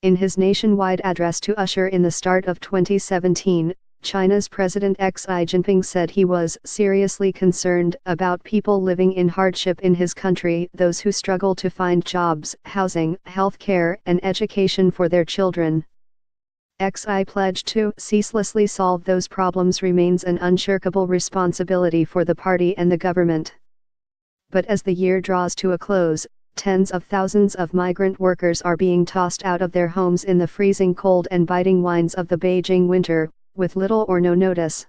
In his nationwide address to usher in the start of 2017, China's President Xi Jinping said he was seriously concerned about people living in hardship in his country, those who struggle to find jobs, housing, health care, and education for their children. Xi pledged to ceaselessly solve those problems remains an unshirkable responsibility for the party and the government. But as the year draws to a close, tens of thousands of migrant workers are being tossed out of their homes in the freezing cold and biting winds of the Beijing winter, with little or no notice.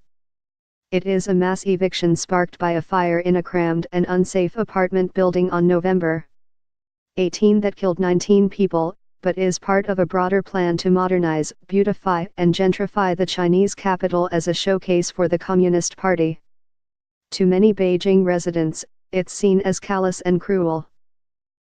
It is a mass eviction sparked by a fire in a crammed and unsafe apartment building on November 18 that killed 19 people, but is part of a broader plan to modernize, beautify, and gentrify the Chinese capital as a showcase for the Communist Party. To many Beijing residents, it's seen as callous and cruel.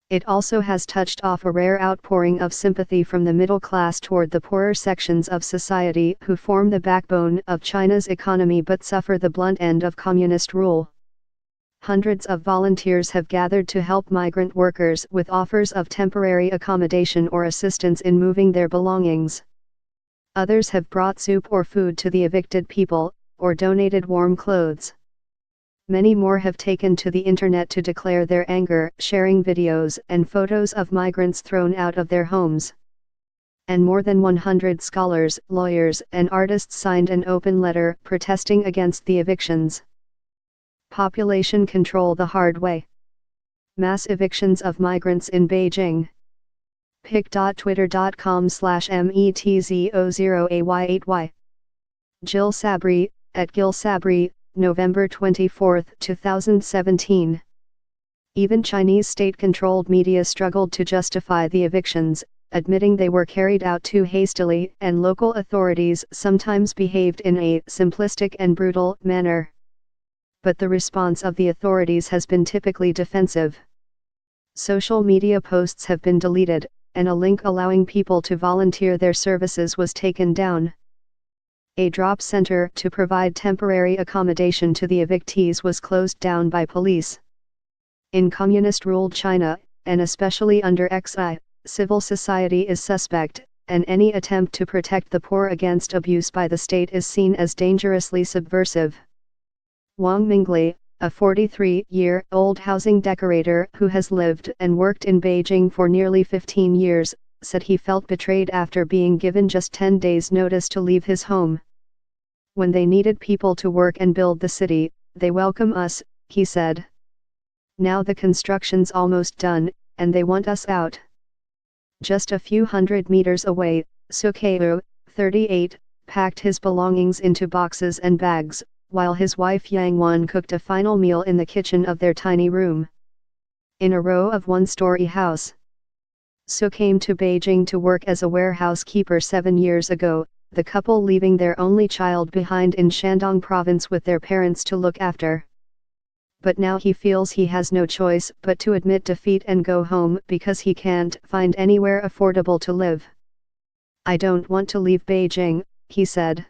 It also has touched off a rare outpouring of sympathy from the middle class toward the poorer sections of society who form the backbone of China's economy but suffer the blunt end of communist rule. Hundreds of volunteers have gathered to help migrant workers with offers of temporary accommodation or assistance in moving their belongings. Others have brought soup or food to the evicted people, or donated warm clothes. Many more have taken to the internet to declare their anger, sharing videos and photos of migrants thrown out of their homes. And more than 100 scholars, lawyers, and artists signed an open letter protesting against the evictions. Population control the hard way. Mass evictions of migrants in Beijing. pic.twitter.com/metzo0ay8y. Jill Sabri, at Gil Sabri, November 24, 2017. Even Chinese state-controlled media struggled to justify the evictions, admitting they were carried out too hastily, and local authorities sometimes behaved in a simplistic and brutal manner. But the response of the authorities has been typically defensive. Social media posts have been deleted, and a link allowing people to volunteer their services was taken down. A drop center to provide temporary accommodation to the evictees was closed down by police. In communist-ruled China, and especially under Xi, civil society is suspect, and any attempt to protect the poor against abuse by the state is seen as dangerously subversive. Wang Mingli, a 43-year-old housing decorator who has lived and worked in Beijing for nearly 15 years, said he felt betrayed after being given just 10 days' notice to leave his home. When they needed people to work and build the city, they welcome us, he said. Now the construction's almost done, and they want us out. Just a few hundred meters away, Sukeu, 38, packed his belongings into boxes and bags, while his wife Yang Wan cooked a final meal in the kitchen of their tiny room. In a row of one-story house. Su came to Beijing to work as a warehouse keeper 7 years ago, the couple leaving their only child behind in Shandong province with their parents to look after. But now he feels he has no choice but to admit defeat and go home because he can't find anywhere affordable to live. "I don't want to leave Beijing," he said.